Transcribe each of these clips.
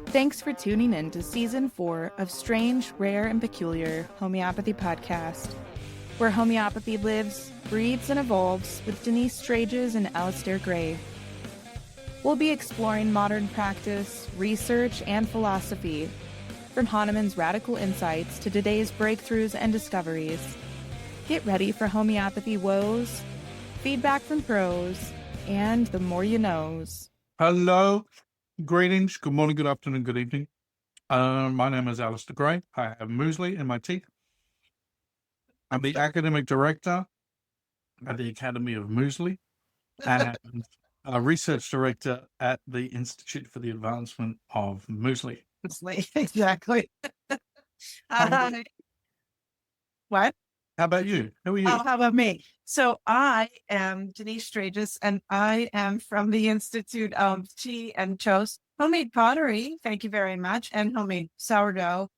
Thanks for tuning in to Season 4 of Strange, Rare, and Peculiar Homeopathy Podcast, where homeopathy lives, breathes, and evolves with Denise Straiges and Alastair Gray. We'll be exploring modern practice, research, and philosophy, from Hahnemann's radical insights to today's breakthroughs and discoveries. Get ready for homeopathy woes, feedback from pros, and the more you knows. Hello, greetings, good morning, good afternoon, good evening. My name is Alastair Gray. I have muesli in my teeth. I'm the academic director at the Academy of Muesli and a research director at the Institute for the Advancement of Muesli. Exactly. What? How about you? Who are you? Oh, how about me? So I am Denise Straiges, and I am from the Institute of Tea and Toast, homemade pottery. Thank you very much. And homemade sourdough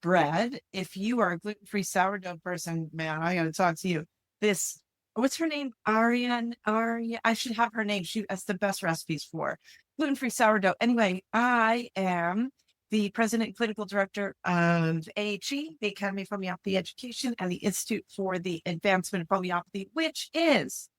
bread. If you are a gluten-free sourdough person, man, I got to talk to you. What's her name? Arya. I should have her name. She has the best recipes for gluten-free sourdough. Anyway, I am the president and clinical director of AHE, the Academy of Homeopathy Education, and the Institute for the Advancement of Homeopathy, which is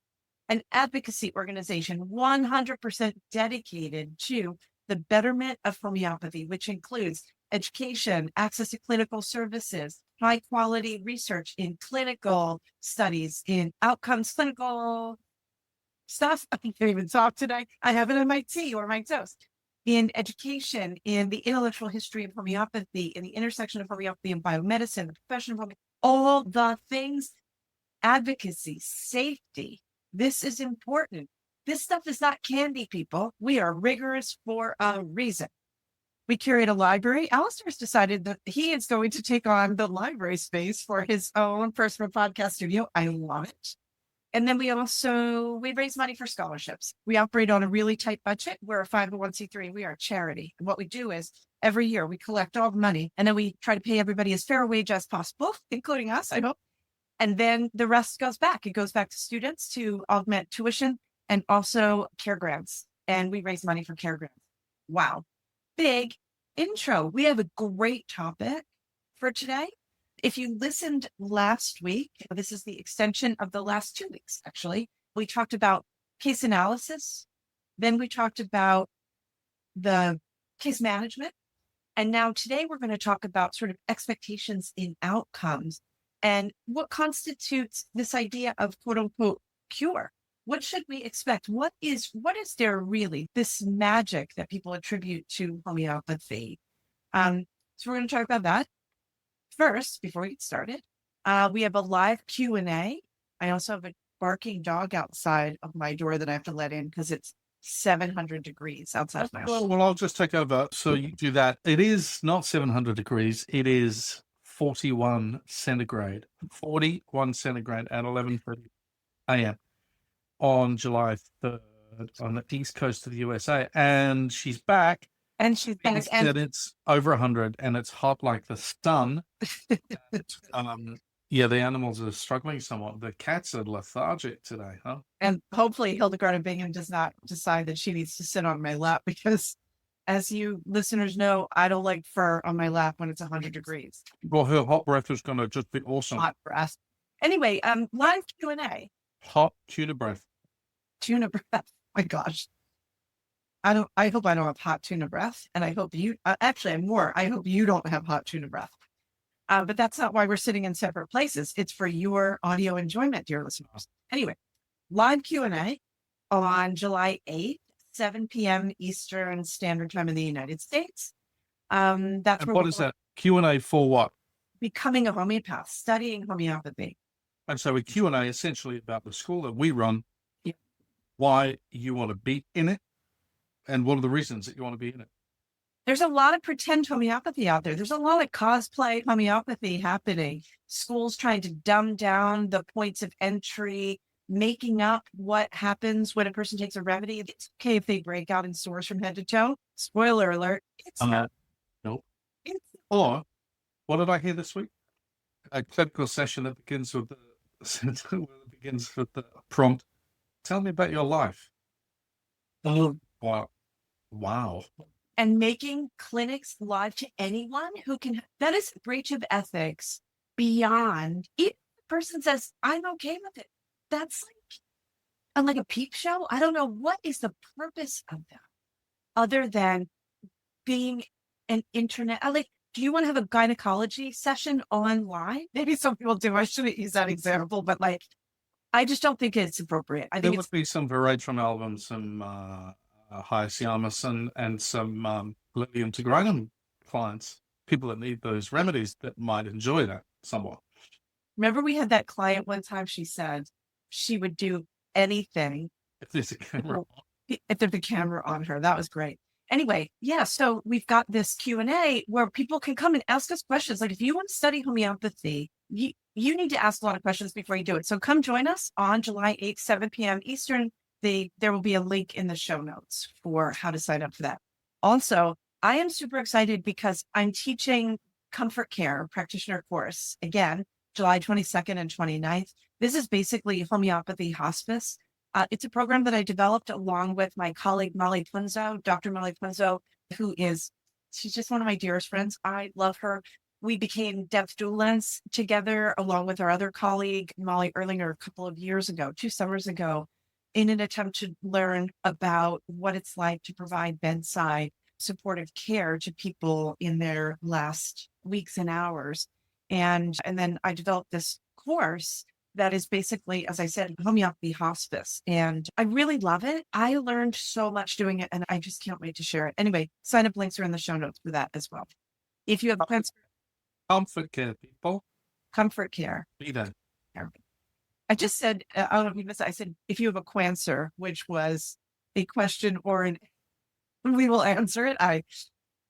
an advocacy organization 100% dedicated to the betterment of homeopathy, which includes education, access to clinical services, high quality research in clinical studies, in outcomes, clinical stuff. I can't even talk today. I have it in my tea or my toast. In education, in the intellectual history of homeopathy, in the intersection of homeopathy and biomedicine, the profession of homeopathy, all the things, advocacy, safety. This is important. This stuff is not candy, people. We are rigorous for a reason. We curate a library. Alastair's decided that he is going to take on the library space for his own personal podcast studio. I love it. And then we raise money for scholarships. We operate on a really tight budget. We're a 501c3. We are a charity. And what we do is every year we collect all the money and then we try to pay everybody as fair a wage as possible, including us, I hope. And then the rest goes back. It goes back to students to augment tuition and also care grants. And we raise money for care grants. Wow. Big intro. We have a great topic for today. If you listened last week, this is the extension of the last 2 weeks, actually. We talked about case analysis. Then we talked about the case management. And now today we're going to talk about sort of expectations in outcomes and what constitutes this idea of quote unquote cure. What should we expect? What is there really, this magic that people attribute to homeopathy? So we're going to talk about that. First, before we get started, we have a live Q&A. I also have a barking dog outside of my door that I have to let in because it's 700 degrees outside my house. Well, I'll just take over. So you do that. It is not 700 degrees. It is 41 centigrade. 41 centigrade at 11:30 a.m. on July 3rd on the east coast of the USA. And she's back. And she's back. And it's over 100 and it's hot like the sun. Yeah, the animals are struggling somewhat. The cats are lethargic today, huh? And hopefully Hildegard of Bingen does not decide that she needs to sit on my lap because, as you listeners know, I don't like fur on my lap when it's 100 degrees. Well, her hot breath is going to just be awesome. Hot breath. Anyway, live Q&A. Hot tuna breath. Tuna breath. My gosh. I hope I don't have hot tuna breath. And I hope you, actually, I hope you don't have hot tuna breath. But that's not why we're sitting in separate places. It's for your audio enjoyment, dear listeners. Anyway, live Q&A on July 8th, 7 p.m. Eastern Standard Time in the United States. That's what is that? Q&A for what? Becoming a homeopath, studying homeopathy. And so a Q&A essentially about the school that we run, yeah. Why you want to be in it, and what are the reasons that you want to be in it. There's a lot of pretend homeopathy out there. There's a lot of cosplay homeopathy happening. Schools trying to dumb down the points of entry, making up what happens when a person takes a remedy. It's okay if they break out in sores from head to toe. Spoiler alert. It's not. Nope. Or, what did I hear this week? A clinical session that begins with the prompt. Tell me about your life. Oh, wow. and making clinics live to anyone who can. That is a breach of ethics beyond. If the person says, I'm okay with it, that's like a peep show. I don't know what is the purpose of that other than being an internet. Do you want to have a gynecology session online? Maybe some people do. I shouldn't use that example, but I just don't think it's appropriate. I There think would be some Veratrum albums, some Hyoscyamus and some Lithium Tigrinum clients, people that need those remedies that might enjoy that somewhat. remember we had that client one time. She said she would do anything If there's a camera. if there's a camera on her. That was great. Anyway, yeah, so we've got this Q&A where people can come and ask us questions. Like if you want to study homeopathy, you need to ask a lot of questions before you do it. So come join us on July 8th, 7 p.m. Eastern. There will be a link in the show notes for how to sign up for that. Also, I am super excited because I'm teaching Comfort Care practitioner course again, July 22nd and 29th. This is basically homeopathy hospice. It's a program that I developed along with my colleague, Molly Punzo, Dr. Molly Punzo, she's just one of my dearest friends. I love her. We became deaf doulas together along with our other colleague, Molly Erlinger, a couple of years ago, 2 summers ago, in an attempt to learn about what it's like to provide bedside supportive care to people in their last weeks and hours. And then I developed this course that is basically, as I said, homeopathy hospice. And I really love it. I learned so much doing it, and I just can't wait to share it. Anyway, sign up links are in the show notes for that as well. If you have plans, Comfort Care, people. Comfort Care. Be there. I just said, I said, if you have a cancer, which was a question we will answer it.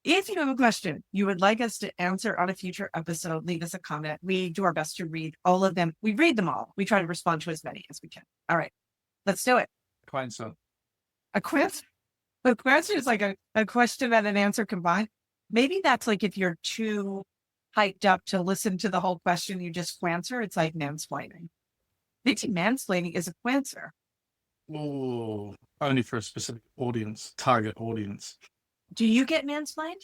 If you have a question you would like us to answer on a future episode, leave us a comment. We do our best to read all of them. We read them all. We try to respond to as many as we can. All right, let's do it. Cancer. A cancer. A question is like a question and an answer combined. Maybe that's like if you're too hyped up to listen to the whole question, you just answer. It's like mansplaining. Mansplaining is a cancer. Oh, only for a specific audience, target audience. Do you get mansplained?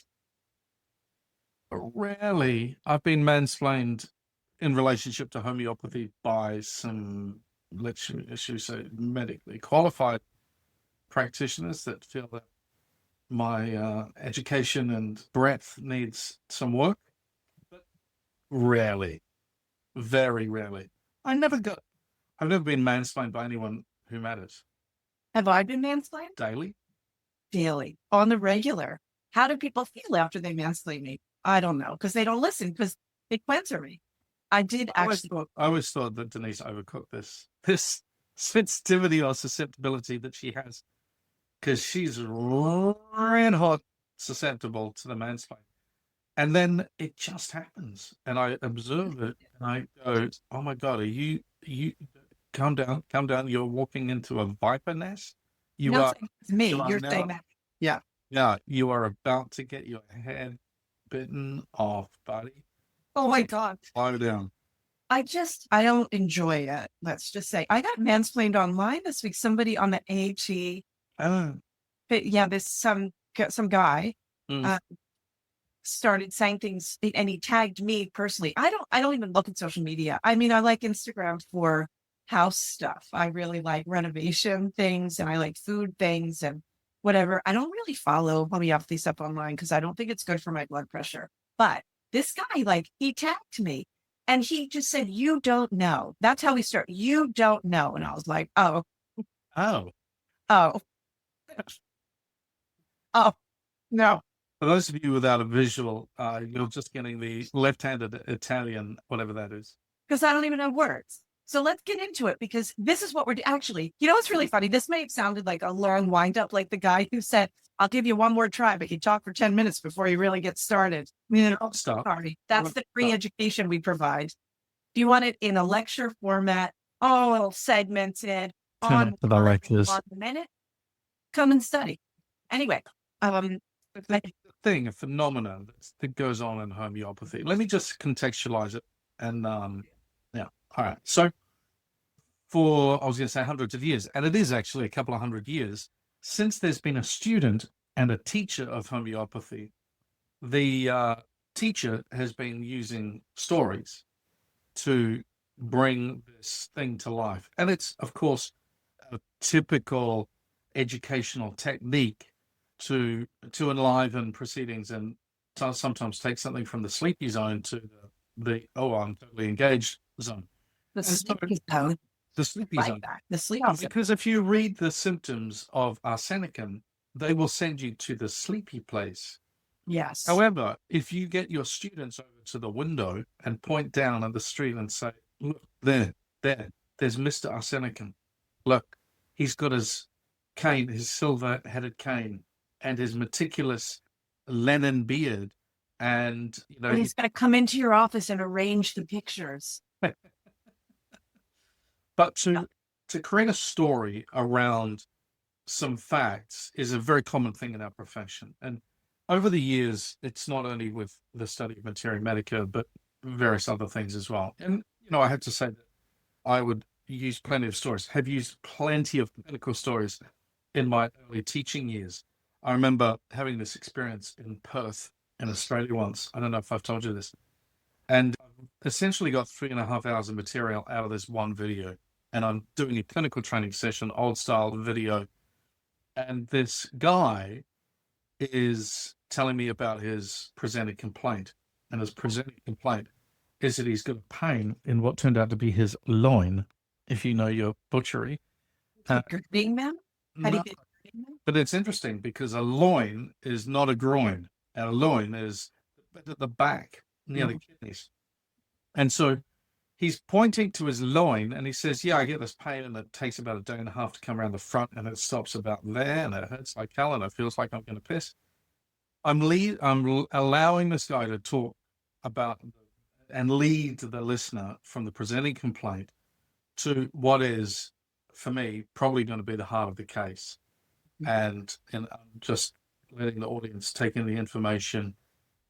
Rarely. I've been mansplained in relationship to homeopathy by some, let's say, medically qualified practitioners that feel that my education and breadth needs some work. But rarely. Very rarely. I've never been mansplained by anyone who matters. Have I been mansplained? Daily, on the regular. How do people feel after they mansplain me? I don't know, because they don't listen, because they answer me. I always thought that Denise overcooked this sensitivity or susceptibility that she has, because she's red hot susceptible to the mansplain. And then it just happens, and I observe it, and I go, "Oh my God, are you calm down? You're walking into a viper nest. It's me. You're saying that. Yeah. Yeah, you are about to get your head bitten off, buddy. Oh my God. Slow down." I don't enjoy it. Let's just say I got mansplained online this week. Somebody on the AT. But yeah, some guy started saying things, and he tagged me personally. I don't even look at social media. I mean, I like Instagram for house stuff. I really like renovation things, and I like food things and whatever. I don't really follow homeopathy stuff online because I don't think it's good for my blood pressure. But this guy, he tagged me, and he just said, "You don't know." That's how we start. "You don't know." And I was like, oh, no. For those of you without a visual, you're just getting the left-handed Italian, whatever that is. Because I don't even know words. So let's get into it, because this is what we're actually, what's really funny? This may have sounded like a long wind up, like the guy who said, "I'll give you one more try," but you talk for 10 minutes before you really get started. Stop. Sorry. That's the free education we provide. Do you want it in a lecture format, all segmented, on the lectures, 1 minute? Come and study. Anyway, a phenomenon that goes on in homeopathy. Let me just contextualize it. And all right. So for, I was going to say hundreds of years, and it is actually a couple of hundred years since there's been a student and a teacher of homeopathy, the teacher has been using stories to bring this thing to life. And it's, of course, a typical educational technique to enliven proceedings and sometimes take something from the sleepy zone to the I'm totally engaged zone. The sleepy zone. The sleepy Like zone. that. The sleepy Yeah, zone. because if you read the symptoms of arsenicum, they will send you to the sleepy place. Yes. However, if you get your students over to the window and point down at the street and say, look, there's Mr. Arsenicum. Look, he's got his cane, his silver-headed cane, and his meticulous Lenin beard. And, he's going to come into your office and arrange the pictures. But to create a story around some facts is a very common thing in our profession. And over the years, it's not only with the study of materia medica, but various other things as well. And, I have to say that I would use plenty of stories, have used plenty of clinical stories in my early teaching years. I remember having this experience in Perth in Australia once. I don't know if I've told you this. And I've essentially got 3.5 hours of material out of this one video. And I'm doing a clinical training session, old style video. And this guy is telling me about his presented complaint. And his presented complaint is that he's got a pain in what turned out to be his loin, if you know your butchery. Being man? How do you No, get but it's interesting because a loin is not a groin. And a loin is at the back near the kidneys. And so he's pointing to his loin and he says, yeah, I get this pain and it takes about a day and a half to come around the front and it stops about there and it hurts like hell and it feels like I'm going to piss. I'm allowing this guy to talk about and lead the listener from the presenting complaint to what is, for me, probably going to be the heart of the case. And I'm just letting the audience take in the information.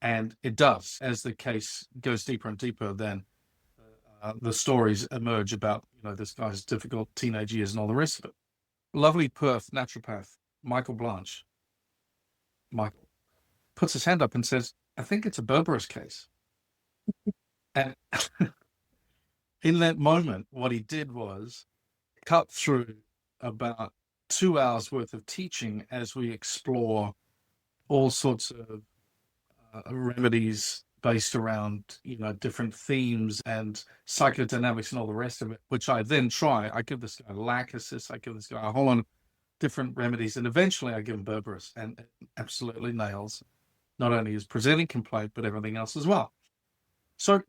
And it does, as the case goes deeper and deeper, then the stories emerge about, this guy's difficult teenage years and all the rest of it. Lovely Perth naturopath, Michael Blanche. Michael puts his hand up and says, I think it's a Berberus case. And in that moment, what he did was cut through about 2 hours worth of teaching as we explore all sorts of remedies based around, different themes and psychodynamics and all the rest of it, which I then try. I give this guy lachesis, I give this guy a whole lot of different remedies, and eventually I give him Berberus, and it absolutely nails not only his presenting complaint, but everything else as well. So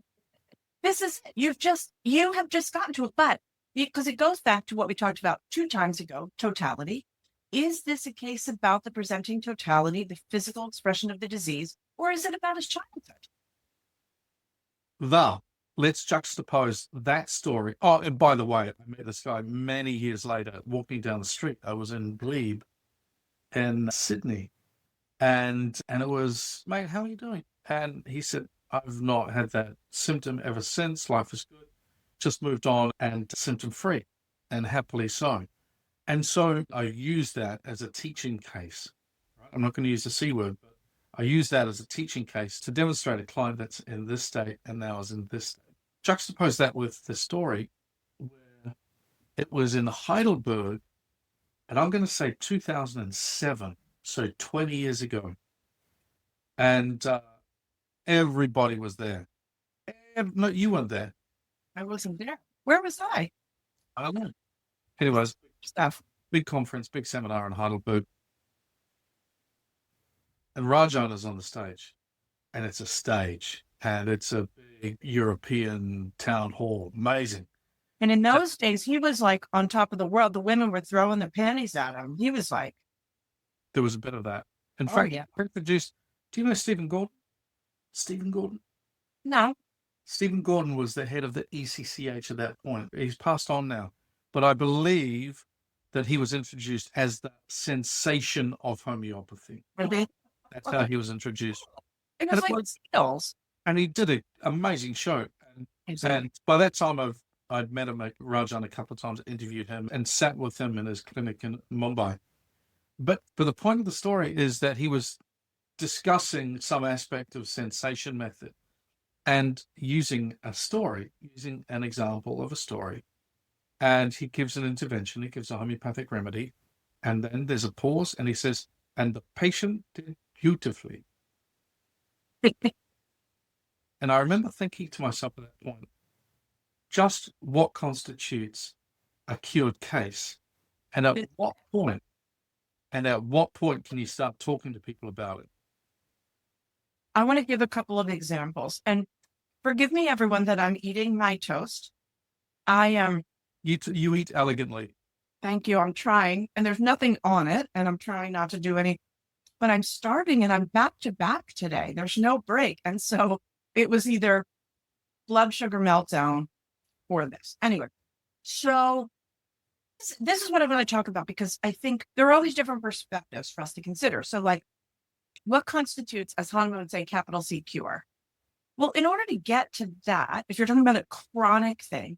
you have just gotten to it, but because it goes back to what we talked about 2 times ago, totality. Is this a case about the presenting totality, the physical expression of the disease, or is it about his childhood? Let's juxtapose that story. Oh, and by the way, I met this guy many years later walking down the street. I was in Glebe in Sydney. And it was, mate, how are you doing? And he said, I've not had that symptom ever since. Life is good. Just moved on and symptom free and happily so. And so I use that as a teaching case. Right? I'm not going to use the C word, but I use that as a teaching case to demonstrate a client that's in this state and now is in this state. Juxtapose that with the story where it was in Heidelberg, and I'm going to say 2007, so 20 years ago. And everybody was there. No, you weren't there. I wasn't there. Where was I? I don't know. Anyways, Stuff. big conference, big seminar in Heidelberg. And Rajan is on the stage. And it's a stage. And it's a big European town hall. Amazing. And in those days, he was like on top of the world. The women were throwing their panties at him. He was like. There was a bit of that. In fact, yeah. Produced. Do you know Stephen Gordon? Stephen Gordon? No. Stephen Gordon was the head of the ECCH at that point. He's passed on now. But I believe that he was introduced as the sensation of homeopathy. Really? That's how he was introduced. It was like Seals. And he did an amazing show. And by that time, I'd met him at Rajan a couple of times, interviewed him, and sat with him in his clinic in Mumbai. But the point of the story is that he was discussing some aspect of sensation method and using using an example of a story. And he gives an intervention, he gives a homeopathic remedy. And then there's a pause and he says, and the patient did beautifully. And I remember thinking to myself at that point, just what constitutes a cured case? And at what point? And at what point can you start talking to people about it? I want to give a couple of examples. And forgive me, everyone, that I'm eating my toast. I am. You eat elegantly. Thank you. I'm trying. And there's nothing on it. And I'm trying not to do any. But I'm starving and I'm back to back today. There's no break. And so it was either blood sugar meltdown or this. Anyway, so this is what I want to talk about, because I think there are all these different perspectives for us to consider. So like, what constitutes, as Hahnemann would say, capital C cure? Well, in order to get to that, if you're talking about a chronic thing,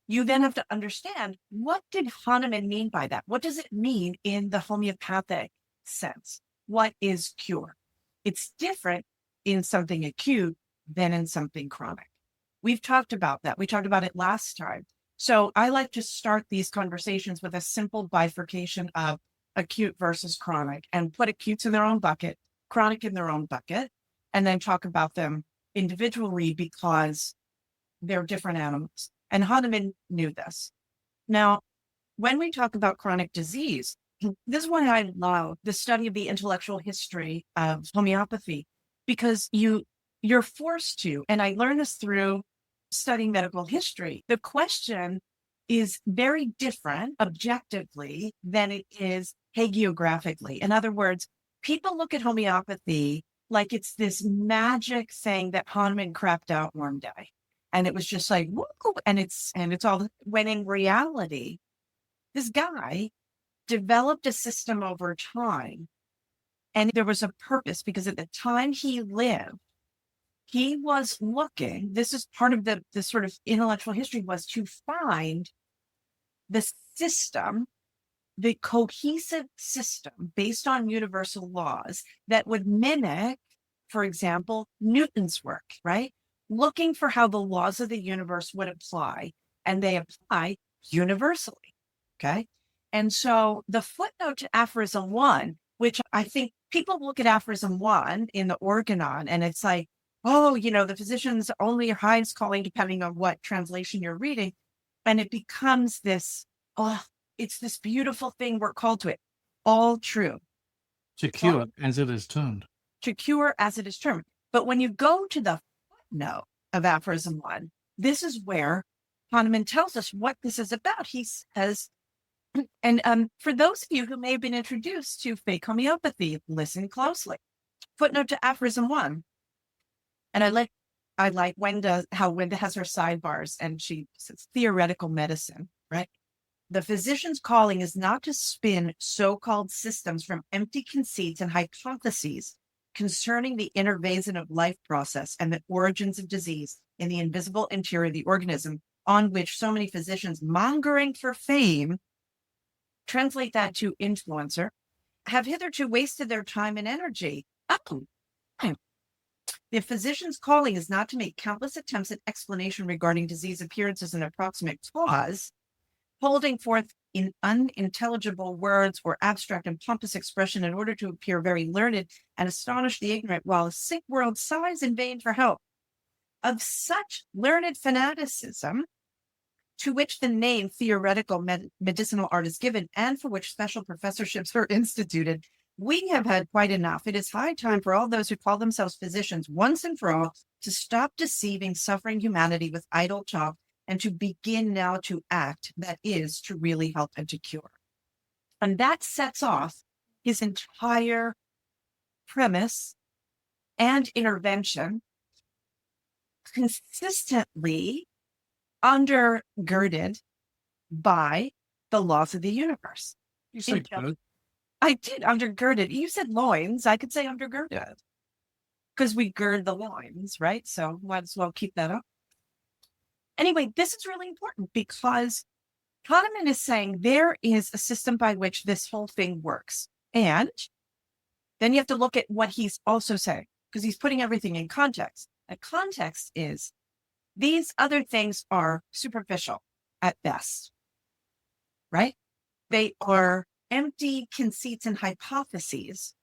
you then have to understand, what did Hahnemann mean by that? What does it mean in the homeopathic sense? What is cure? It's different in something acute than in something chronic. We've talked about that. We talked about it last time. So I like to start these conversations with a simple bifurcation of acute versus chronic, and put acutes in their own bucket, chronic in their own bucket, and then talk about them individually because they're different animals. And Hahnemann knew this. Now, when we talk about chronic disease, this is why I love the study of the intellectual history of homeopathy, because you're forced to, and I learned this through studying medical history. The question is very different objectively than it is hagiographically. In other words, people look at homeopathy like it's this magic thing that Hahnemann crapped out one day. And it was just like, woo, and it's all, when in reality, this guy developed a system over time. And there was a purpose, because at the time he lived, he was looking, this is part of the sort of intellectual history, was to find the system, the cohesive system based on universal laws that would mimic, for example, Newton's work, right? Looking for how the laws of the universe would apply, and they apply universally, okay? And so the footnote to Aphorism 1, which I think people look at Aphorism 1 in the Organon, and it's like, oh, the physician's only highest calling, depending on what translation you're reading. And it becomes this, it's this beautiful thing we're called to it. All true. To cure as it is termed. To cure as it is termed. But when you go to the footnote of Aphorism 1, this is where Hahnemann tells us what this is about. He says, and for those of you who may have been introduced to fake homeopathy, listen closely. Footnote to Aphorism 1. And I like how Wenda has her sidebars, and she says theoretical medicine, right? The physician's calling is not to spin so-called systems from empty conceits and hypotheses concerning the inner vasa of life process and the origins of disease in the invisible interior of the organism, on which so many physicians mongering for fame, translate that to influencer, have hitherto wasted their time and energy. The physician's calling is not to make countless attempts at explanation regarding disease appearances and approximate cause, holding forth in unintelligible words or abstract and pompous expression in order to appear very learned and astonish the ignorant, while a sick world sighs in vain for help. Of such learned fanaticism, to which the name theoretical medicinal art is given, and for which special professorships are instituted, we have had quite enough. It is high time for all those who call themselves physicians, once and for all, to stop deceiving suffering humanity with idle talk and to begin now to act, that is, to really help and to cure. And that sets off his entire premise and intervention, consistently undergirded by the laws of the universe. You say good. I did, undergirded. You said loins. I could say undergirded, because we gird the loins, right? So might as well keep that up. Anyway, this is really important, because Hahnemann is saying there is a system by which this whole thing works. And then you have to look at what he's also saying, because he's putting everything in context. The context is these other things are superficial at best, right? They are empty conceits and hypotheses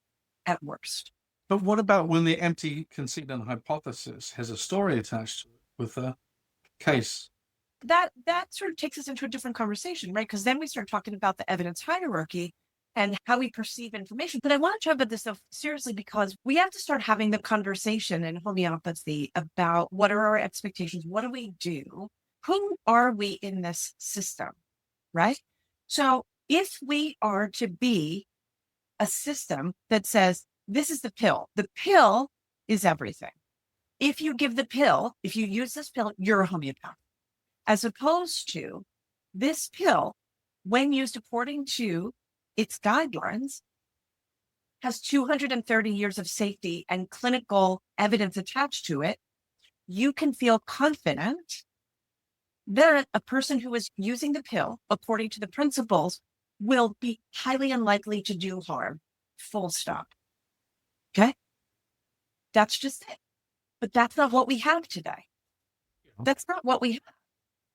at worst. But what about when the empty conceit and hypothesis has a story attached to it with a case? That sort of takes us into a different conversation, right? Because then we start talking about the evidence hierarchy and how we perceive information. But I want to talk about this stuff seriously, because we have to start having the conversation in homeopathy about what are our expectations? What do we do? Who are we in this system, right? So if we are to be a system that says, this is the pill is everything. If you give the pill, if you use this pill, you're a homeopath. As opposed to this pill, when used according to its guidelines, has 230 years of safety and clinical evidence attached to it, you can feel confident that a person who is using the pill according to the principles will be highly unlikely to do harm. Full stop. Okay? That's just it. But that's not what we have today. That's not what we have.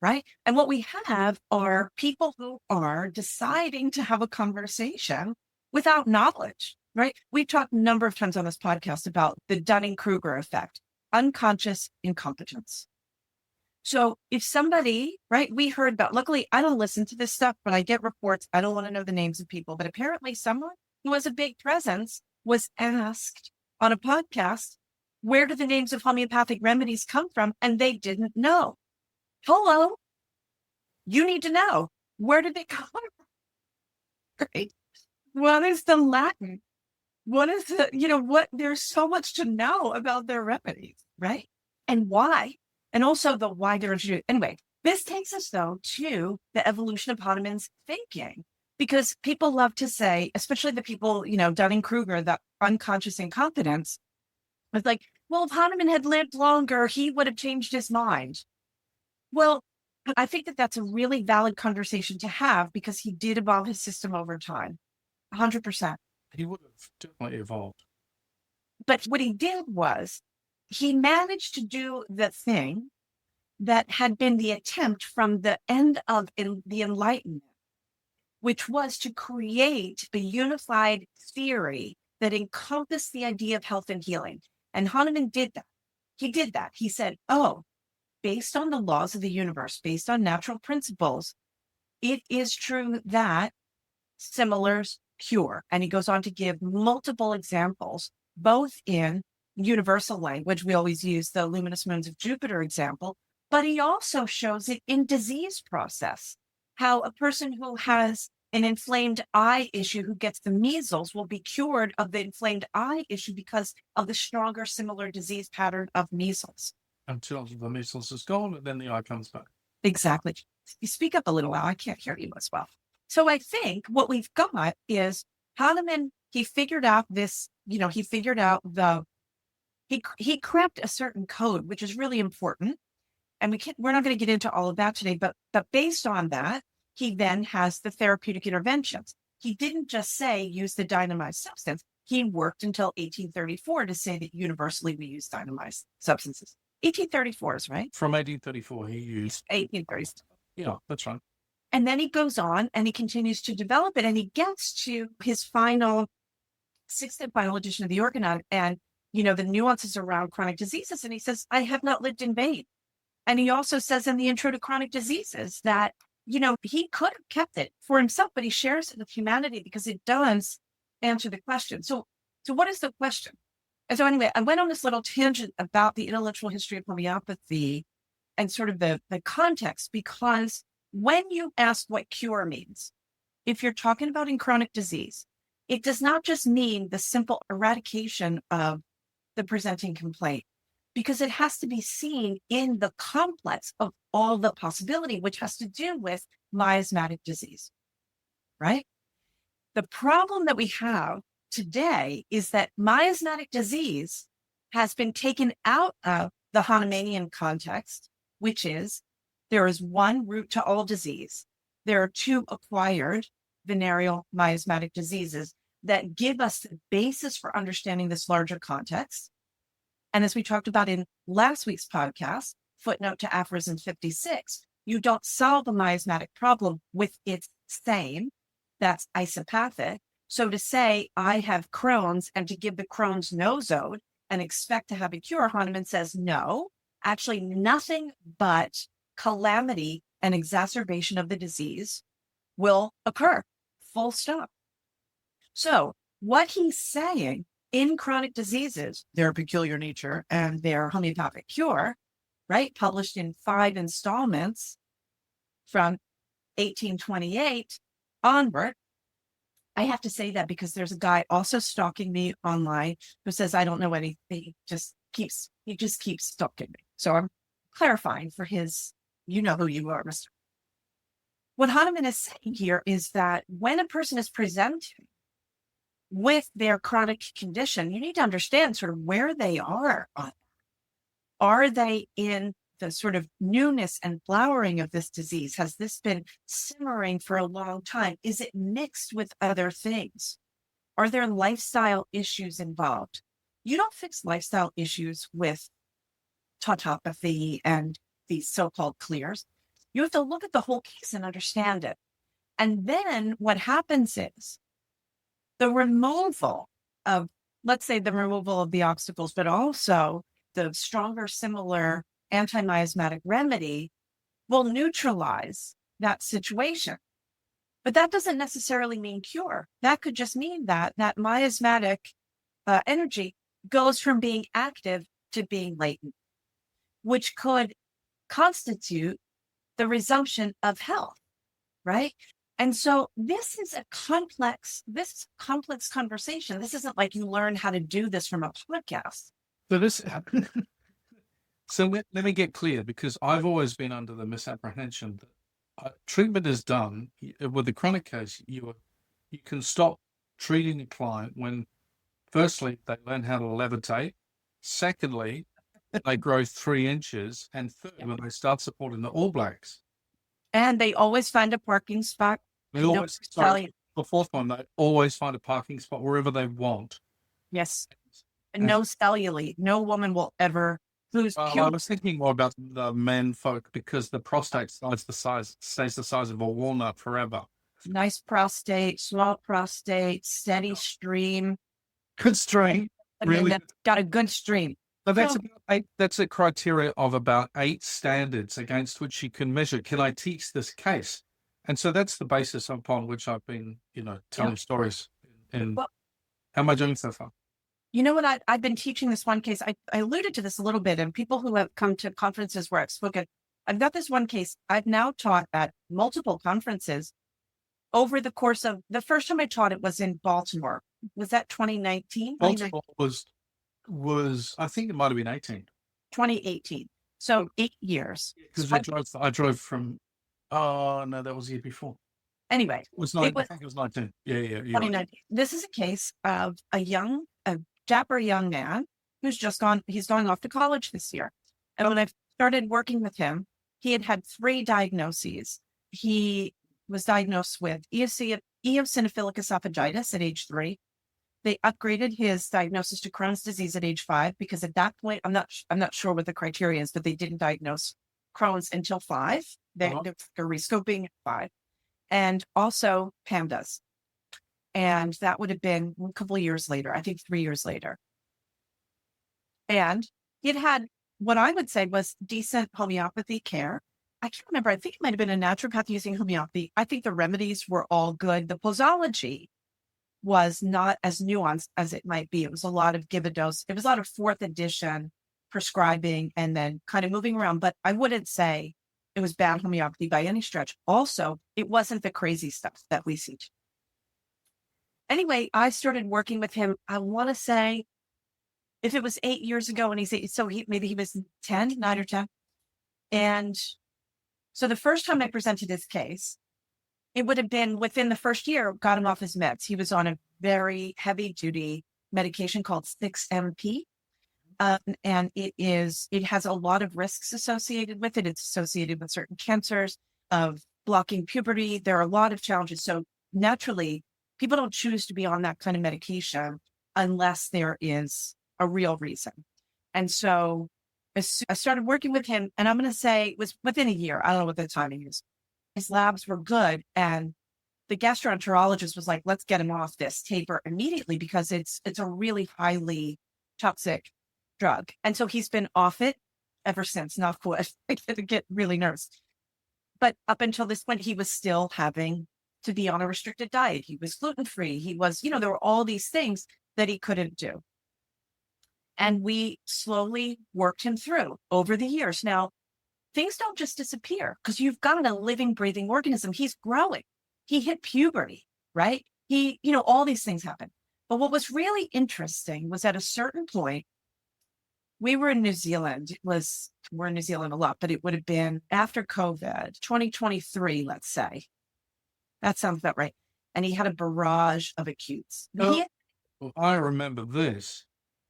Right? And what we have are people who are deciding to have a conversation without knowledge, right? We've talked a number of times on this podcast about the Dunning-Kruger effect, unconscious incompetence. So if somebody, right, we heard about, luckily I don't listen to this stuff, but I get reports. I don't want to know the names of people, but apparently someone who has a big presence was asked on a podcast, where do the names of homeopathic remedies come from? And they didn't know. Hello, you need to know, where did they come from? Right? What is the Latin? What is the, there's so much to know about their remedies, right? And why? And also the why they're introduced. Anyway, this takes us though to the evolution of Hahnemann's thinking, because people love to say, especially the people, Dunning-Kruger, the unconscious incompetence, it's like, well, if Hahnemann had lived longer, he would have changed his mind. Well, I think that that's a really valid conversation to have, because he did evolve his system over time. 100%. He would have definitely evolved. But what he did was he managed to do the thing that had been the attempt from the end of the Enlightenment, which was to create a unified theory that encompassed the idea of health and healing. And Hahnemann did that. He did that. He said, based on the laws of the universe, based on natural principles, it is true that similars cure. And he goes on to give multiple examples, both in universal language. We always use the luminous moons of Jupiter example, but he also shows it in disease process, how a person who has an inflamed eye issue, who gets the measles, will be cured of the inflamed eye issue because of the stronger similar disease pattern of measles. Until the measles is gone, and then the eye comes back. Exactly. You speak up a little while. I can't hear you as well. So I think what we've got is Hahnemann, he figured out this, he cracked a certain code, which is really important. And we're not going to get into all of that today, but based on that, he then has the therapeutic interventions. He didn't just say, use the dynamized substance. He worked until 1834 to say that universally we use dynamized substances. 1834 is right. From 1834, he used 1830s. Yeah, that's right. And then he goes on and he continues to develop it, and he gets to his sixth and final edition of the Organon, and the nuances around chronic diseases. And he says, I have not lived in vain. And he also says in the intro to chronic diseases that he could have kept it for himself, but he shares it with humanity because it does answer the question. So what is the question? And so anyway, I went on this little tangent about the intellectual history of homeopathy and sort of the context, because when you ask what cure means, if you're talking about in chronic disease, it does not just mean the simple eradication of the presenting complaint, because it has to be seen in the complex of all the possibility, which has to do with miasmatic disease, right? The problem that we have today is that miasmatic disease has been taken out of the Hahnemannian context, which is there is one root to all disease. There are two acquired venereal miasmatic diseases, that give us the basis for understanding this larger context. And as we talked about in last week's podcast, footnote to Aphorism 56, you don't solve a miasmatic problem with its same, that's isopathic. So to say, I have Crohn's and to give the Crohn's nosode and expect to have a cure, Hahnemann says, no, actually nothing but calamity and exacerbation of the disease will occur, full stop. So what he's saying in chronic diseases, their peculiar nature and their homeopathic cure, right, published in 5 installments from 1828 onward. I have to say that because there's a guy also stalking me online who says, I don't know anything. He just keeps stalking me. So I'm clarifying for his, you know who you are, Mr. What Hahnemann is saying here is that when a person is presenting with their chronic condition, you need to understand sort of where they are. Are they in the sort of newness and flowering of this disease? Has this been simmering for a long time? Is it mixed with other things? Are there lifestyle issues involved? You don't fix lifestyle issues with tautopathy and these so-called clears. You have to look at the whole case and understand it. And then what happens is the removal of, let's say, the removal of the obstacles, but also the stronger, similar anti-miasmatic remedy will neutralize that situation. But that doesn't necessarily mean cure. That could just mean that that miasmatic energy goes from being active to being latent, which could constitute the resumption of health, right? And so this is a complex conversation. This isn't like you learn how to do this from a podcast. So this, so let me get clear, because I've always been under the misapprehension that treatment is done with the chronic case. You can stop treating the client when, firstly, they learn how to levitate. Secondly, they grow 3 inches, and third, when they start supporting the All Blacks. And they always find a parking spot. They always, the fourth one, they always find a parking spot wherever they want. Yes. And no cellulite. No woman will ever lose. I was thinking more about the men folk, because the prostate stays the size of a walnut forever. Nice prostate, small prostate, steady stream. Good stream. Really got a good stream. But that's a criteria of about 8 standards against which you can measure. Can I teach this case? And so that's the basis upon which I've been, telling stories. And how am I doing so far? You know what? I've been teaching this one case. I alluded to this a little bit, and people who have come to conferences where I've spoken, I've got this one case I've now taught at multiple conferences over the course of, the first time I taught it was in Baltimore. Was that 2019? Baltimore was I think it might have been 2018. So 8 years. Because I drove from, oh no, that was the year before. Anyway, I think it was 19. Yeah. 2019. Right. This is a case of a dapper young man who's he's going off to college this year. And when I started working with him, he had 3 diagnoses. He was diagnosed with eosinophilic esophagitis at age 3. They upgraded his diagnosis to Crohn's disease at age 5, because at that point, I'm not sure what the criteria is, but they didn't diagnose Crohn's until 5. They're rescoping at 5. And also PAMDAS. And that would have been a couple of years later, I think 3 years later. And he'd had what I would say was decent homeopathy care. I can't remember. I think it might have been a naturopath using homeopathy. I think the remedies were all good. The posology was not as nuanced as it might be. It was a lot of give a dose. It was a lot of 4th edition prescribing and then kind of moving around. But I wouldn't say it was bad homeopathy by any stretch. Also, it wasn't the crazy stuff that we see. Anyway, I started working with him, I want to say, if it was 8 years ago, and maybe he was 9 or 10. And so the first time I presented his case, it would have been within the first year, got him off his meds. He was on a very heavy duty medication called 6MP. And it has a lot of risks associated with it. It's associated with certain cancers, of blocking puberty. There are a lot of challenges. So naturally, People don't choose to be on that kind of medication unless there is a real reason. And so I started working with him, and I'm going to say it was within a year. I don't know what the timing is. His labs were good. And the gastroenterologist was like, let's get him off this taper immediately because it's a really highly toxic drug. And so he's been off it ever since. Now, of course, I get really nervous. But up until this point, he was still having to be on a restricted diet. He was gluten-free. He was, there were all these things that he couldn't do. And we slowly worked him through over the years. Now, things don't just disappear because you've got a living, breathing organism. He's growing. He hit puberty, right? All these things happen. But what was really interesting was at a certain point, we were in New Zealand. We're in New Zealand a lot, but it would have been after COVID, 2023, let's say. That sounds about right. And he had a barrage of acutes. Well, I remember this.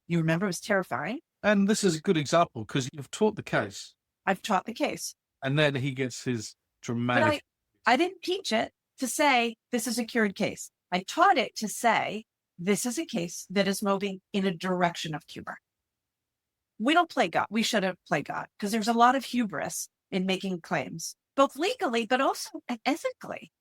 You remember? It was terrifying. And this is a good example because you've taught the case. I've taught the case. And then he gets his dramatic. But I didn't teach it to say this is a cured case. I taught it to say this is a case that is moving in a direction of cure. We don't play God. We shouldn't play God because there's a lot of hubris in making claims, both legally, but also ethically,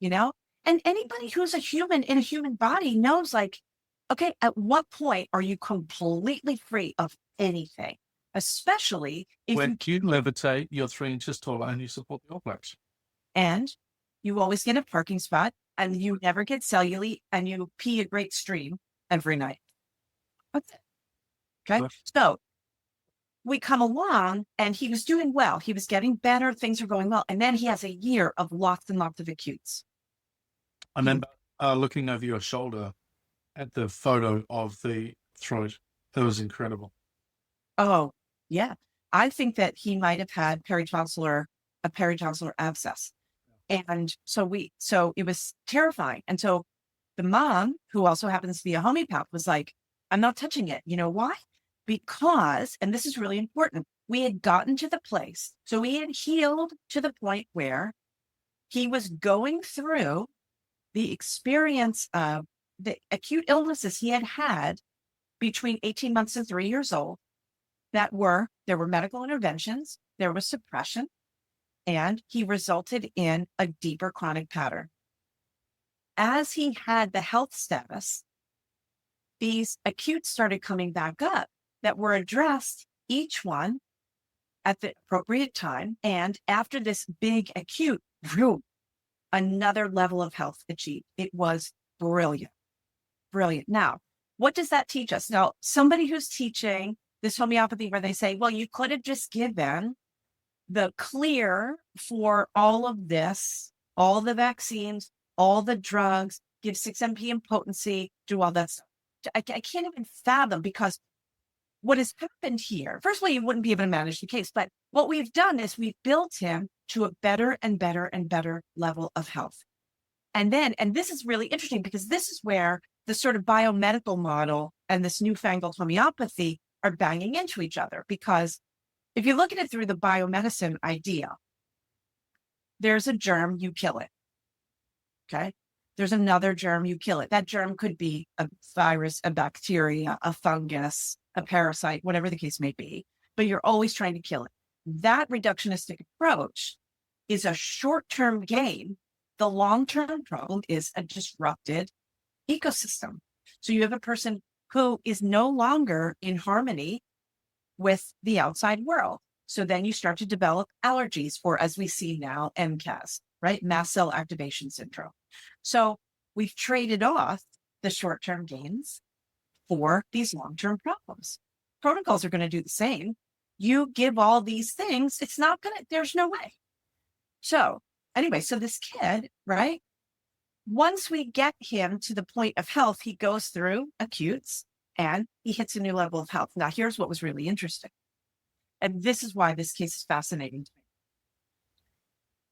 And anybody who's a human in a human body knows, okay, at what point are you completely free of anything? Especially if when you levitate, you're 3 inches taller and you support the All Blacks. And you always get a parking spot and you never get cellulite and you pee a great stream every night. That's it. Okay. Sure. So we come along and he was doing well. He was getting better. Things are going well. And then he has a year of lots and lots of acutes. I remember looking over your shoulder at the photo of the throat. That was incredible. Oh, yeah. I think that he might have had a peritonsillar abscess. And so it was terrifying. And so the mom, who also happens to be a homeopath, was like, I'm not touching it. You know why? Because, and this is really important, we had gotten to the place. So we had healed to the point where he was going through the experience of the acute illnesses he had had between 18 months and 3 years old. There were medical interventions, there was suppression, and he resulted in a deeper chronic pattern. As he had the health status, these acutes started coming back up that were addressed, each one at the appropriate time. And after this big acute, another level of health achieved. It was brilliant. Brilliant. Now, what does that teach us? Now, somebody who's teaching this homeopathy where they say, well, you could have just given the clear for all of this, all the vaccines, all the drugs, give 6-MP in potency, do all that stuff. I can't even fathom, because what has happened here, first of all, you wouldn't be able to manage the case, but what we've done is we've built him to a better and better and better level of health. And this is really interesting, because this is where the sort of biomedical model and this newfangled homeopathy are banging into each other. Because if you look at it through the biomedicine idea, there's a germ, you kill it. Okay. There's another germ, you kill it. That germ could be a virus, a bacteria, a fungus, a parasite, whatever the case may be, but you're always trying to kill it. That reductionistic approach is a short-term gain. The long-term problem is a disrupted ecosystem. So you have a person who is no longer in harmony with the outside world. So then you start to develop allergies, or as we see now, MCAS, right? Mast cell activation syndrome. So we've traded off the short-term gains for these long-term problems. Protocols are going to do the same. You give all these things, it's not going to, there's no way. So anyway, so this kid, right? Once we get him to the point of health, he goes through acutes and he hits a new level of health. Now, here's what was really interesting. And this is why this case is fascinating to me.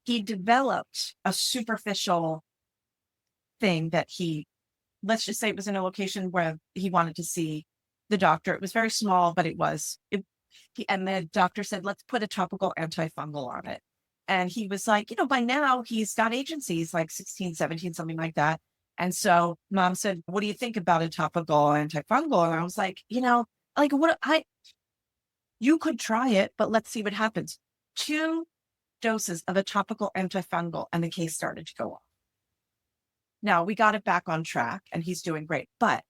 He developed a superficial thing that let's just say it was in a location where he wanted to see the doctor. It was very small, but and the doctor said, let's put a topical antifungal on it. And he was like, by now he's got agencies like 16, 17, something like that. And so mom said, what do you think about a topical antifungal? And I was like, you could try it, but let's see what happens. 2 doses of a topical antifungal and the case started to go off. Now we got it back on track and he's doing great. But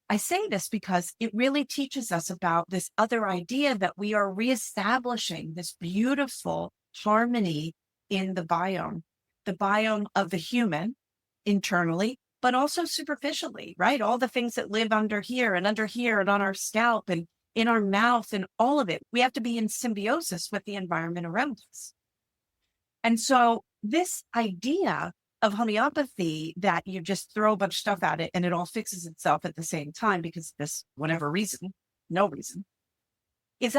I say this because it really teaches us about this other idea that we are reestablishing this beautiful harmony in the biome of the human internally, but also superficially, right? All the things that live under here and on our scalp and in our mouth and all of it. We have to be in symbiosis with the environment around us. And so this idea of homeopathy that you just throw a bunch of stuff at it and it all fixes itself at the same time because this whatever reason, no reason, is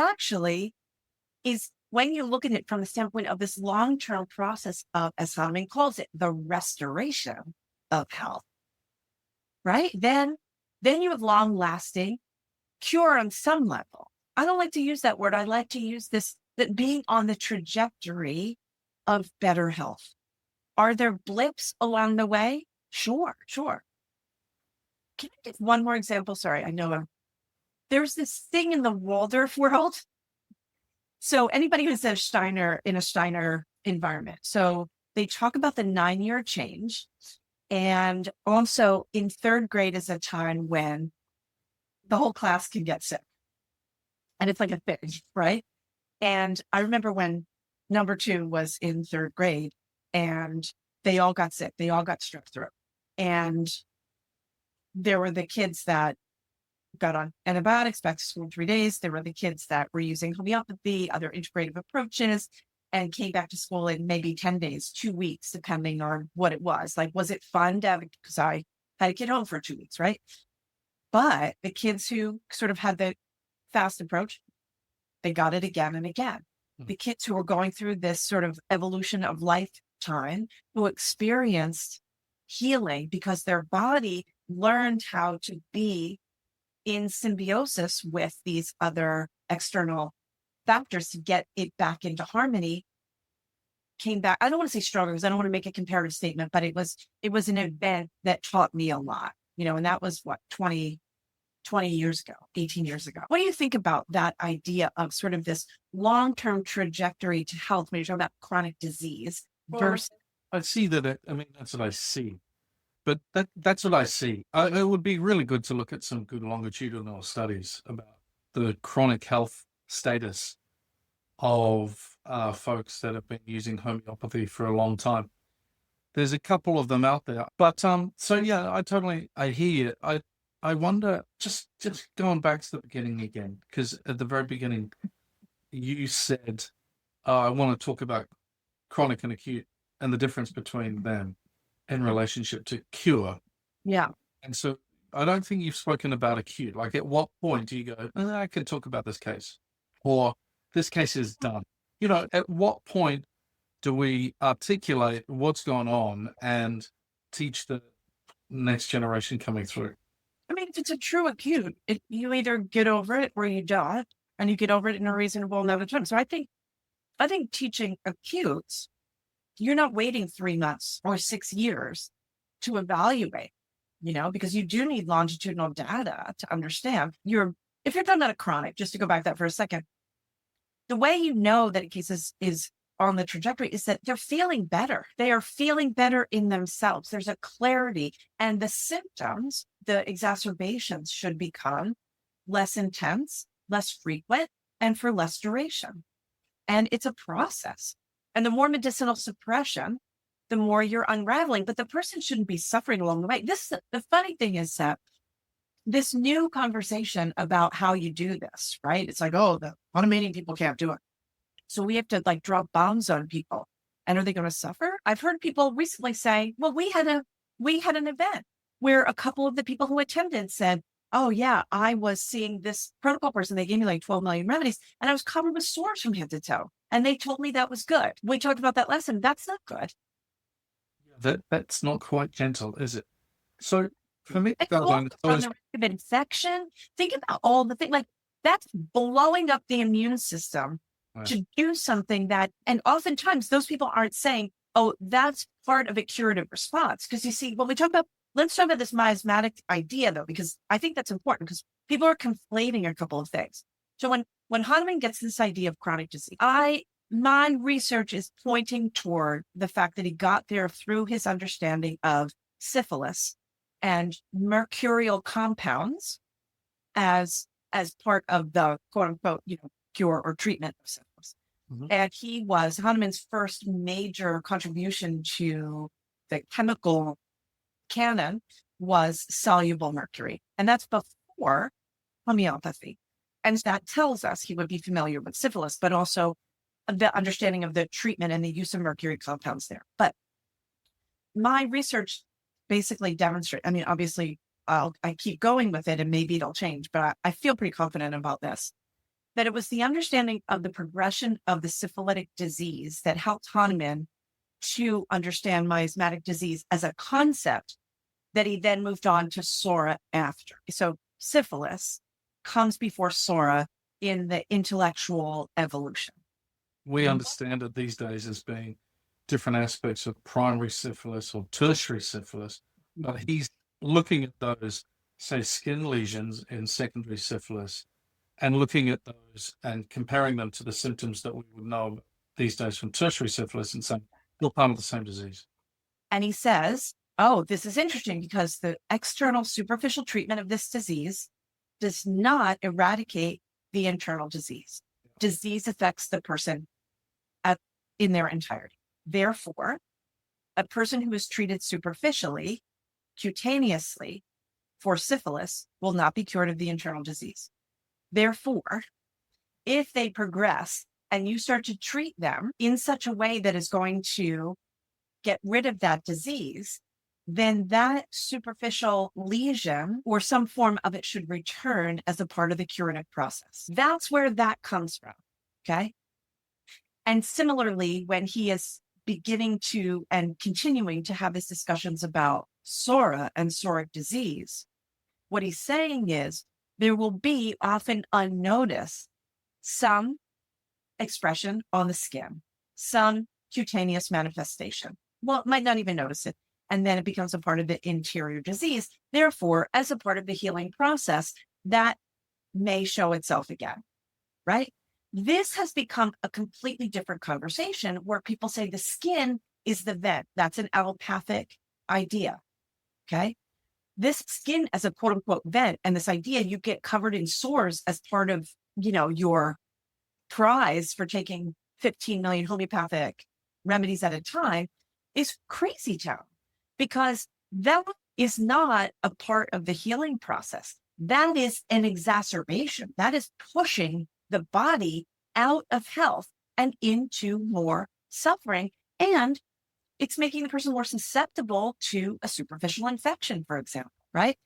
when you look at it from the standpoint of this long-term process of, as Hahnemann calls it, the restoration of health, right? Then you have long-lasting cure on some level. I don't like to use that word. I like to use this, that being on the trajectory of better health. Are there blips along the way? Sure. Can I give one more example? Sorry, I know there's this thing in the Waldorf world. So anybody who's in a Steiner environment. So they talk about the 9-year change. And also in 3rd grade is a time when the whole class can get sick. And it's like a thing, right? And I remember when number 2 was in 3rd grade and they all got sick. They all got strep throat. And there were the kids that got on antibiotics back to school in 3 days. There were the kids that were using homeopathy, other integrative approaches, and came back to school in maybe 10 days, 2 weeks, depending on what it was. Like, was it fun to have it? Because I had a kid home for 2 weeks, right? But the kids who sort of had the fast approach, they got it again and again. The kids who were going through this sort of evolution of lifetime, who experienced healing because their body learned how to be in symbiosis with these other external factors to get it back into harmony, came back. I don't want to say stronger because I don't want to make a comparative statement, but it was an event that taught me a lot, and that was what, 20 years ago, 18 years ago. What do you think about that idea of sort of this long-term trajectory to health when you're talking about chronic disease versus? I see that. That's what I see. But that's what I see. It would be really good to look at some good longitudinal studies about the chronic health status of folks that have been using homeopathy for a long time. There's a couple of them out there. But so yeah, I hear you. I wonder, just going back to the beginning again, because at the very beginning you said, I want to talk about chronic and acute and the difference between them in relationship to cure. Yeah. And so I don't think you've spoken about acute. Like, at what point do you go, I can talk about this case, or this case is done? At what point do we articulate what's going on and teach the next generation coming through? If it's a true acute, you either get over it or you don't, and you get over it in a reasonable amount of time. So I think teaching acutes, you're not waiting 3 months or 6 years to evaluate, because you do need longitudinal data to understand if you're talking about a chronic, just to go back to that for a second, the way you know that a case is on the trajectory is that they're feeling better. They are feeling better in themselves. There's a clarity, and the symptoms, the exacerbations should become less intense, less frequent, and for less duration. And it's a process. And the more medicinal suppression, the more you're unraveling, but the person shouldn't be suffering along the way. The funny thing is that this new conversation about how you do this, right? It's like, the automating people can't do it. So we have to drop bombs on people. And are they going to suffer? I've heard people recently say, well, we had an event where a couple of the people who attended said, oh yeah, I was seeing this protocol person. They gave me 12 million remedies and I was covered with sores from head to toe. And they told me that was good. We talked about that lesson. That's not good. That's not quite gentle, is it? So for me, on the risk of infection, think about all the things that's blowing up the immune system to do something that, and oftentimes those people aren't saying, oh, that's part of a curative response. Because you see, when we talk about, let's talk about this miasmatic idea though, because I think that's important because people are conflating a couple of things. So when Hahnemann gets this idea of chronic disease, my research is pointing toward the fact that he got there through his understanding of syphilis and mercurial compounds as part of the quote unquote, cure or treatment of syphilis. Mhm. And he was Hahnemann's first major contribution to the chemical canon was soluble mercury. And that's before homeopathy. And that tells us he would be familiar with syphilis, but also the understanding of the treatment and the use of mercury compounds there. But my research basically demonstrates, I mean, obviously I keep going with it and maybe it'll change, but I feel pretty confident about this, that it was the understanding of the progression of the syphilitic disease that helped Hahnemann to understand miasmatic disease as a concept that he then moved on to SORA after. So syphilis comes before SORA in the intellectual evolution. We understand it these days as being different aspects of primary syphilis or tertiary syphilis, but he's looking at those, say, skin lesions in secondary syphilis and looking at those and comparing them to the symptoms that we would know these days from tertiary syphilis and saying, you're part of the same disease. And he says, oh, this is interesting because the external superficial treatment of this disease does not eradicate the internal disease. Disease affects the person in their entirety. Therefore, a person who is treated superficially, cutaneously for syphilis will not be cured of the internal disease. Therefore, if they progress and you start to treat them in such a way that is going to get rid of that disease, then that superficial lesion or some form of it should return as a part of the curative process. That's where that comes from. Okay. And similarly, when he is beginning to and continuing to have his discussions about SORA and psoriatic disease, what he's saying is there will be often unnoticed some expression on the skin, some cutaneous manifestation. Well, might not even notice it. And then it becomes a part of the interior disease. Therefore, as a part of the healing process, that may show itself again, right? This has become a completely different conversation where people say the skin is the vent. That's an allopathic idea, okay? This skin as a quote unquote vent and this idea you get covered in sores as part of, your prize for taking 15 million homeopathic remedies at a time is crazy town, because that is not a part of the healing process. That is an exacerbation. That is pushing the body out of health and into more suffering. And it's making the person more susceptible to a superficial infection, for example, right?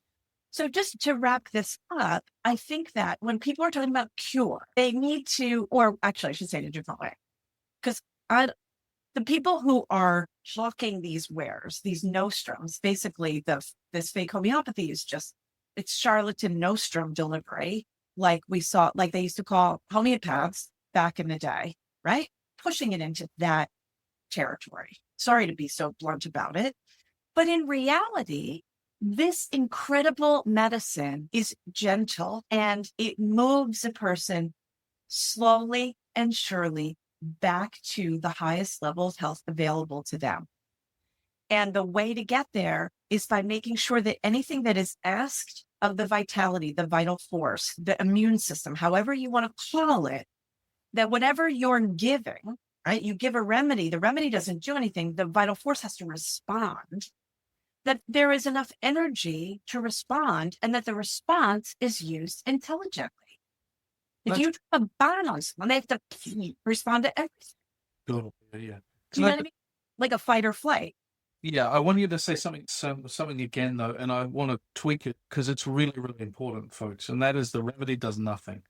So just to wrap this up, I think that when people are talking about cure, they need to, or actually I should say it a different way, because the people who are hawking these wares, these nostrums, basically this fake homeopathy is just, it's charlatan nostrum delivery, like we saw, like they used to call homeopaths back in the day, right? Pushing it into that territory. Sorry to be so blunt about it, but in reality, this incredible medicine is gentle and it moves a person slowly and surely back to the highest level of health available to them. And the way to get there is by making sure that anything that is asked of the vitality, the vital force, the immune system, however you want to call it, that whatever you're giving, right? You give a remedy, the remedy doesn't do anything. The vital force has to respond, that there is enough energy to respond and that the response is used intelligently. If you drop a ban on someone, they have to respond to everything. Totally, yeah. Do you know what I mean? Like a fight or flight. Yeah, I want you to say something again, though, and I want to tweak it because it's really, really important, folks, and that is the remedy does nothing.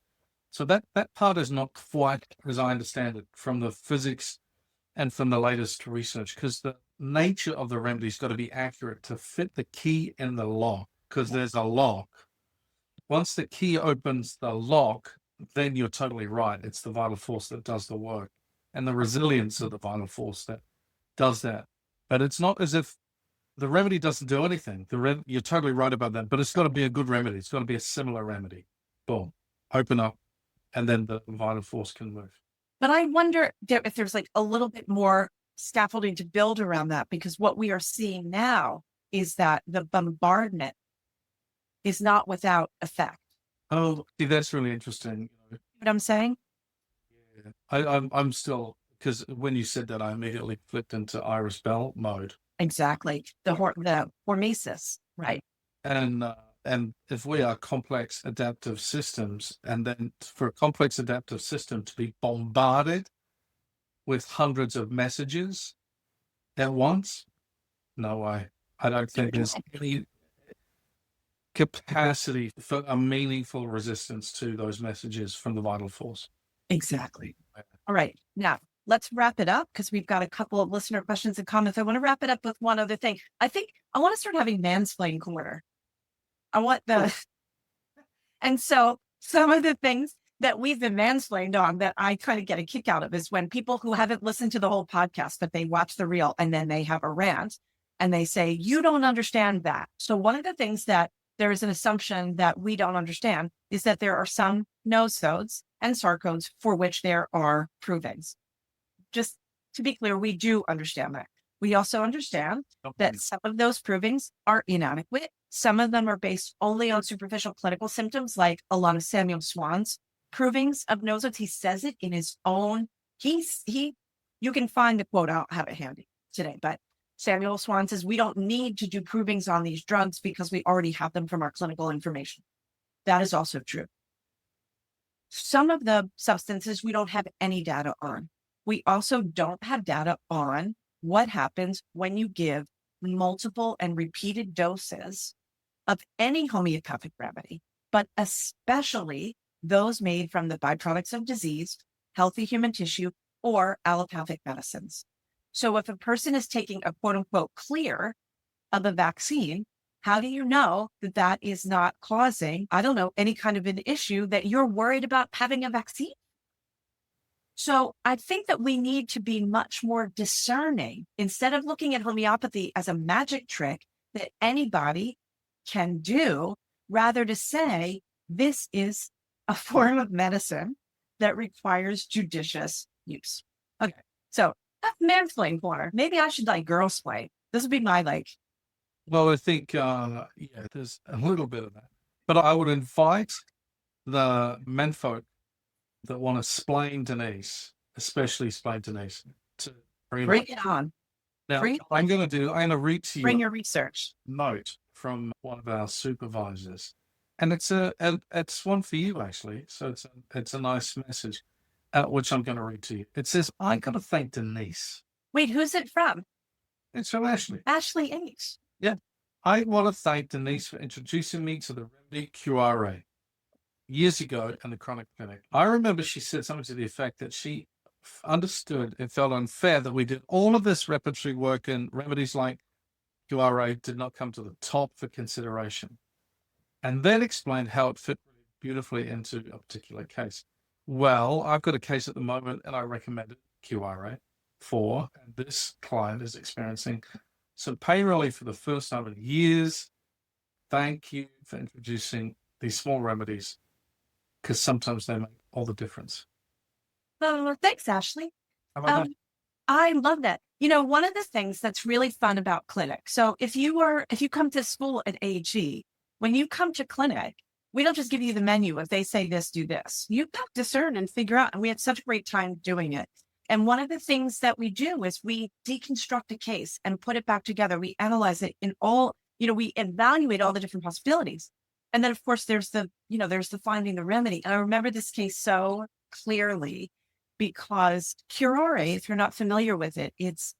So that part is not quite, as I understand it, from the physics and from the latest research, because the nature of the remedy's got to be accurate to fit the key in the lock, because there's a lock. Once the key opens the lock, then you're totally right. It's the vital force that does the work and the resilience of the vital force that does that. But it's not as if the remedy doesn't do anything. You're totally right about that, but it's got to be a good remedy. It's got to be a similar remedy. Boom, open up, and then the vital force can move. But I wonder if there's like a little bit more scaffolding to build around that, because what we are seeing now is that the bombardment is not without effect. Oh, see, that's really interesting. You know what I'm saying? Yeah. I'm still, because when you said that, I immediately flipped into Iris Bell mode. Exactly. The hormesis, right? And if we are complex adaptive systems, and then for a complex adaptive system to be bombarded with hundreds of messages at once, no way. I don't think there's any capacity for a meaningful resistance to those messages from the vital force. Exactly. All right. Now, let's wrap it up, because we've got a couple of listener questions and comments. I want to wrap it up with one other thing. I think I want to start having mansplain corner. And so some of the things that we've been mansplained on that I kind of get a kick out of is when people who haven't listened to the whole podcast, but they watch the reel and then they have a rant and they say, you don't understand that. So one of the things that there is an assumption that we don't understand is that there are some nosodes and sarcodes for which there are provings. Just to be clear, we do understand that. We also understand that some of those provings are inadequate. Some of them are based only on superficial clinical symptoms, like a lot of Samuel Swan's provings of nosodes. He says it in his own, you can find the quote, I don't have it handy today, but Samuel Swan says, we don't need to do provings on these drugs because we already have them from our clinical information. That is also true. Some of the substances we don't have any data on. We also don't have data on what happens when you give multiple and repeated doses of any homeopathic remedy, but especially those made from the byproducts of disease, healthy human tissue, or allopathic medicines. So if a person is taking a quote unquote clear of a vaccine, how do you know that that is not causing, any kind of an issue that you're worried about having a vaccine? So I think that we need to be much more discerning instead of looking at homeopathy as a magic trick that anybody can do, rather to say, this is a form of medicine that requires judicious use. Okay. So that's mansplain corner. Maybe I should girl splain. This would be my Well, I think, there's a little bit of that, but I would invite the menfolk that want to splain Denise, especially splain Denise, to bring it on. Now, I'm going to read to you. Bring your research. Note from one of our supervisors, and it's one for you actually. So it's a nice message, which I'm going to read to you. It says, "I got to thank Denise." Wait, who's it from? It's from Ashley. Ashley H. Yeah, I want to thank Denise for introducing me to the remedy QRA years ago in the chronic clinic. I remember she said something to the effect that she understood it felt unfair that we did all of this repertory work and remedies like QRA did not come to the top for consideration, and then explained how it fit really beautifully into a particular case. Well, I've got a case at the moment and I recommended QRA for, and this client is experiencing some pain relief for the first time in years. Thank you for introducing these small remedies, because sometimes they make all the difference. Thanks, Ashley. How about that? I love that. One of the things that's really fun about clinic. So if you come to school at AG, when you come to clinic, we don't just give you the menu. If they say this, do this. You have to discern and figure out. And we had such a great time doing it. And one of the things that we do is we deconstruct a case and put it back together. We analyze it in all, we evaluate all the different possibilities. And then of course there's the finding the remedy. And I remember this case so clearly because curare, if you're not familiar with it, it's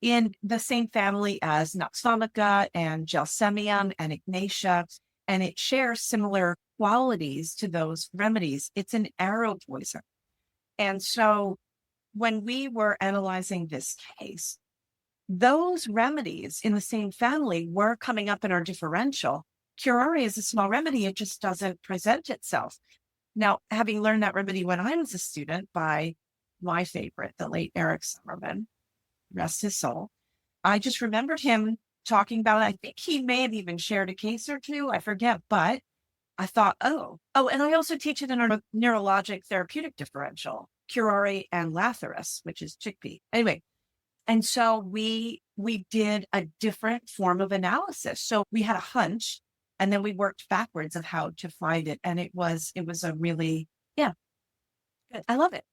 in the same family as Noxomica and Gelsemium and Ignatia, and it shares similar qualities to those remedies. It's an arrow poison. And so when we were analyzing this case, those remedies in the same family were coming up in our differential. Curare is a small remedy. It just doesn't present itself. Now, having learned that remedy when I was a student by my favorite, the late Eric Zimmerman, rest his soul. I just remembered him talking about it. I think he may have even shared a case or two. I forget, but I thought, oh, and I also teach it in a neurologic therapeutic differential, curare and Lathyrus, which is chickpea. Anyway, and so we did a different form of analysis. So we had a hunch, and then we worked backwards of how to find it. And it was a really, good. I love it.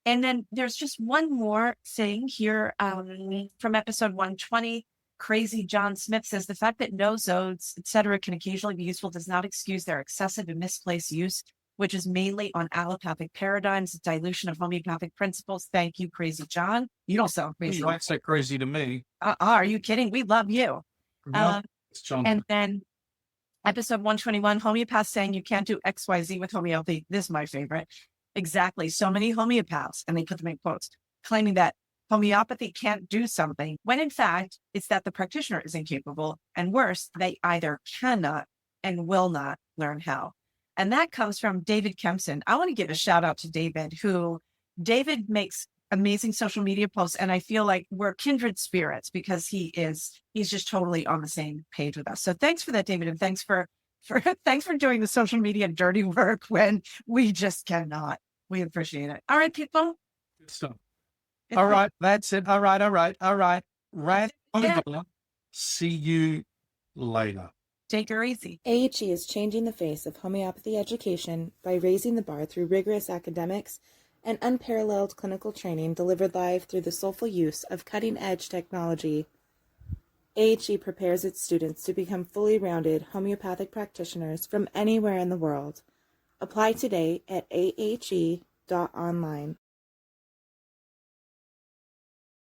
And then there's just one more thing here from episode 120. Crazy John Smith says the fact that nosodes, etc., can occasionally be useful does not excuse their excessive and misplaced use, which is mainly on allopathic paradigms, dilution of homeopathic principles. Thank you, Crazy John. You don't sound crazy. You don't say crazy to me. Are you kidding? We love you. No, it's John. And then episode 121, homeopaths saying you can't do XYZ with homeopathy. This is my favorite. Exactly. So many homeopaths, and they put them in quotes, claiming that homeopathy can't do something, when in fact, it's that the practitioner is incapable, and worse, they either cannot and will not learn how. And that comes from David Kempson. I want to give a shout out to David, David makes amazing social media posts, and I feel like we're kindred spirits because he's just totally on the same page with us. So thanks for that, David, and thanks for doing the social media dirty work when we just cannot. We appreciate it. All right, people. Good stuff. All right, that's it. All right. Right. Yeah. See you later. Take her easy. AHE is changing the face of homeopathy education by raising the bar through rigorous academics and unparalleled clinical training delivered live through the soulful use of cutting-edge technology. AHE prepares its students to become fully rounded homeopathic practitioners from anywhere in the world. Apply today at ahe.online.